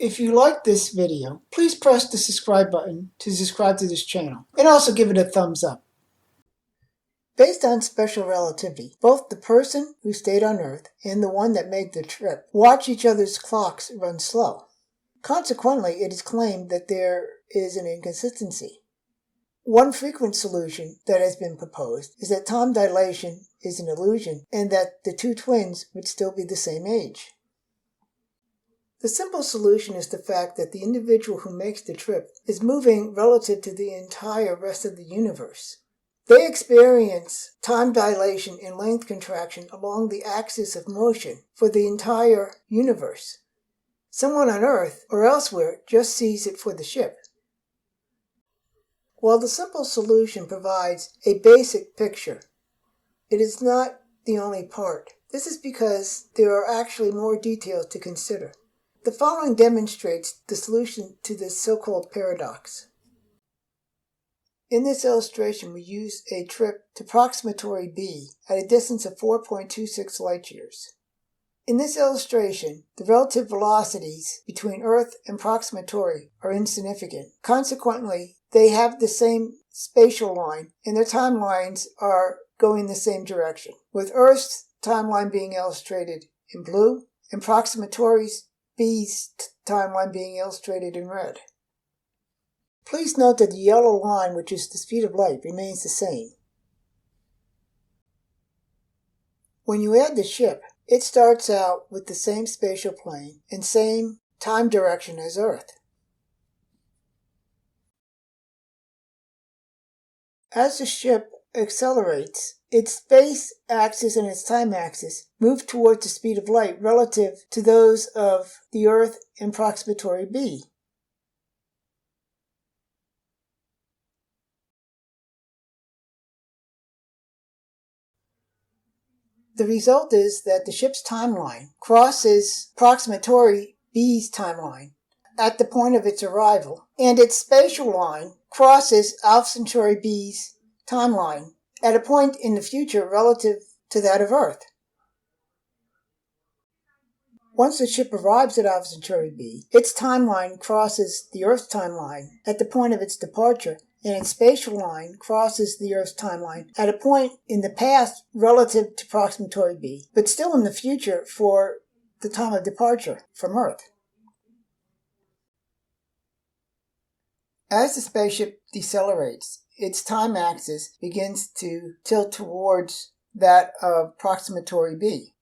If you like this video, please press the subscribe button to subscribe to this channel, and also give it a thumbs up. Based on special relativity, both the person who stayed on Earth and the one that made the trip watch each other's clocks run slow. Consequently, it is claimed that there is an inconsistency. One frequent solution that has been proposed is that time dilation is an illusion and that the two twins would still be the same age. The simple solution is the fact that the individual who makes the trip is moving relative to the entire rest of the universe. They experience time dilation and length contraction along the axis of motion for the entire universe. Someone on Earth or elsewhere just sees it for the ship. While the simple solution provides a basic picture, it is not the only part. This is because there are actually more details to consider. The following demonstrates the solution to this so-called paradox. In this illustration, we use a trip to proximatory B at a distance of 4.26 light years. In this illustration, the relative velocities between Earth and proximatory are insignificant. Consequently, they have the same spatial line, and their timelines are going the same direction, with Earth's timeline being illustrated in blue and proximatory's B's timeline being illustrated in red. Please note that the yellow line, which is the speed of light, remains the same. When you add the ship, it starts out with the same spatial plane and same time direction as Earth. As the ship accelerates, its space axis and its time axis move towards the speed of light relative to those of the Earth in proximatory B. The result is that the ship's timeline crosses proximatory B's timeline at the point of its arrival, and its spatial line crosses Alpha Centauri B's timeline at a point in the future relative to that of Earth. Once the ship arrives at Alpha Centauri B, its timeline crosses the Earth's timeline at the point of its departure, and its spatial line crosses the Earth's timeline at a point in the past relative to proximatory B, but still in the future for the time of departure from Earth. As the spaceship decelerates, its time axis begins to tilt towards that of proximatory B,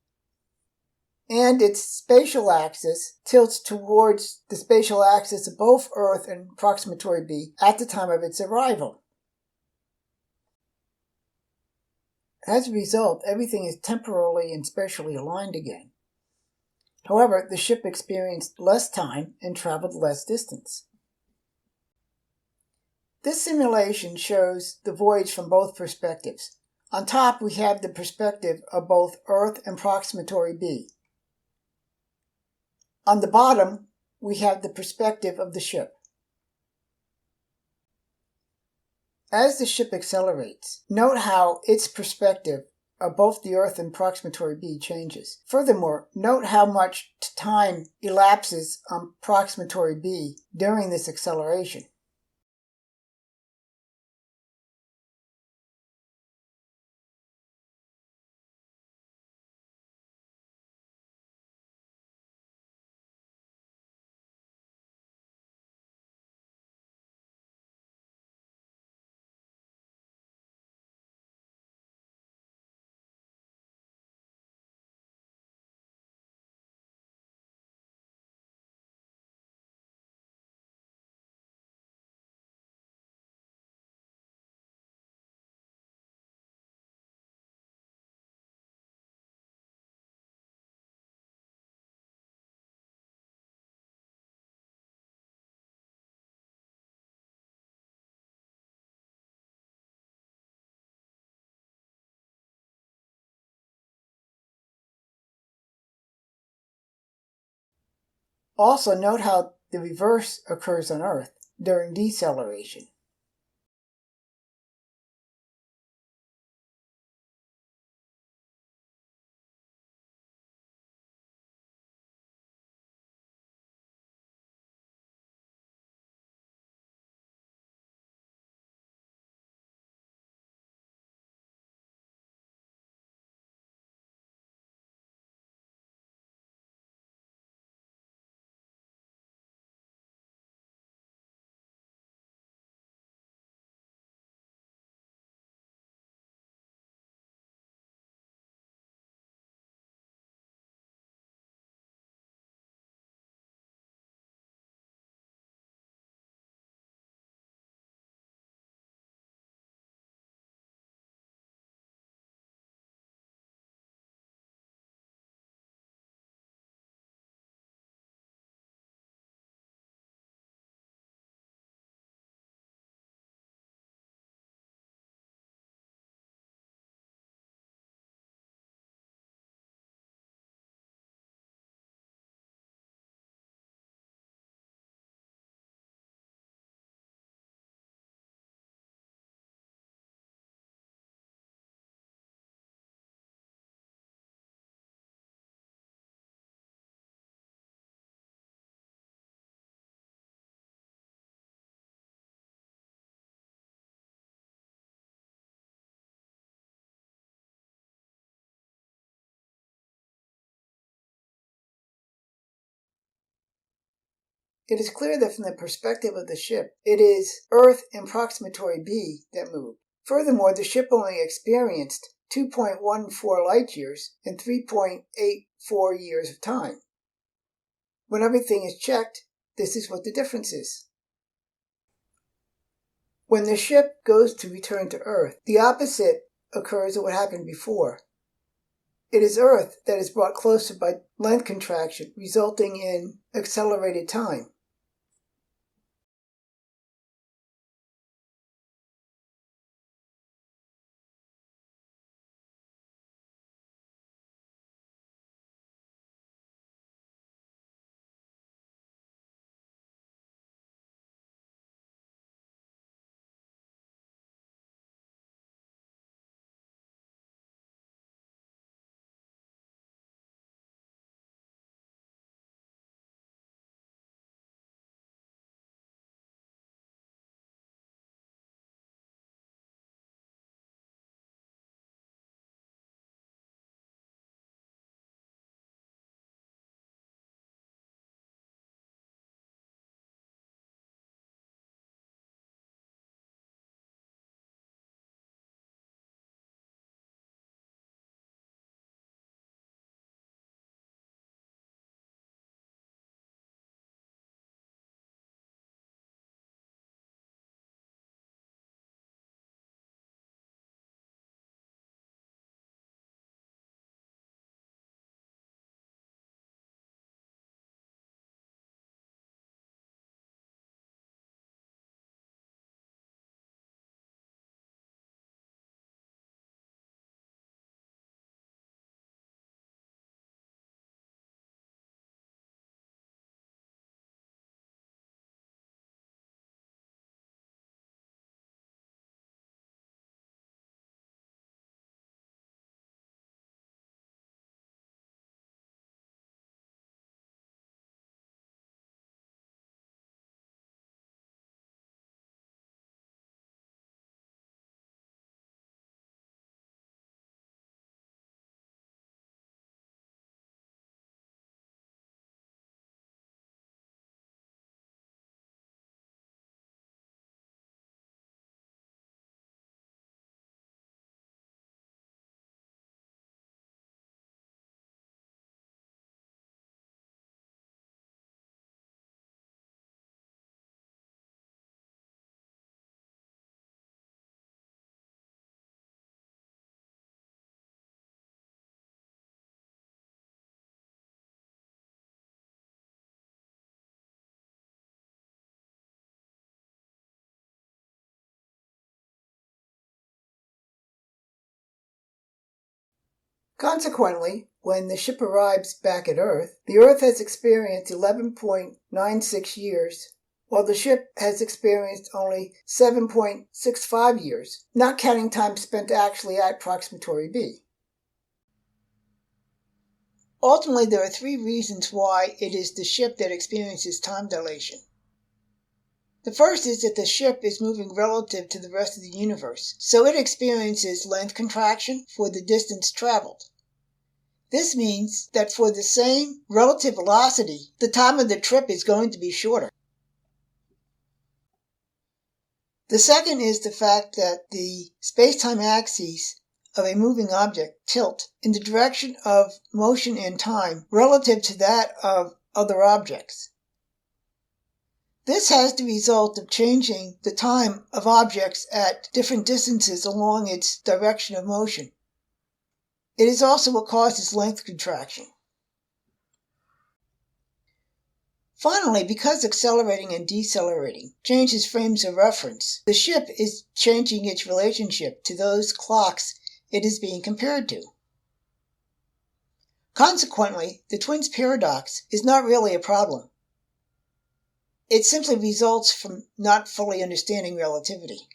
and its spatial axis tilts towards the spatial axis of both Earth and proximatory B at the time of its arrival. As a result, everything is temporally and spatially aligned again. However, the ship experienced less time and traveled less distance. This simulation shows the voyage from both perspectives. On top, we have the perspective of both Earth and proximatory B. On the bottom, we have the perspective of the ship. As the ship accelerates, note how its perspective of both the Earth and proximatory B changes. Furthermore, note how much time elapses on proximatory B during this acceleration. Also, note how the reverse occurs on Earth during deceleration. It is clear that from the perspective of the ship, it is Earth and proximatory B that moved. Furthermore, the ship only experienced 2.14 light years in 3.84 years of time. When everything is checked, this is what the difference is. When the ship goes to return to Earth, the opposite occurs of what happened before. It is Earth that is brought closer by length contraction, resulting in accelerated time. Consequently, when the ship arrives back at Earth, the Earth has experienced 11.96 years, while the ship has experienced only 7.65 years, not counting time spent actually at proximatory B. Ultimately, there are three reasons why it is the ship that experiences time dilation. The first is that the ship is moving relative to the rest of the universe, so it experiences length contraction for the distance traveled. This means that for the same relative velocity, the time of the trip is going to be shorter. The second is the fact that the space-time axes of a moving object tilt in the direction of motion and time relative to that of other objects. This has the result of changing the time of objects at different distances along its direction of motion. It is also what causes length contraction. Finally, because accelerating and decelerating changes frames of reference, the ship is changing its relationship to those clocks it is being compared to. Consequently, the twins' paradox is not really a problem. It simply results from not fully understanding relativity.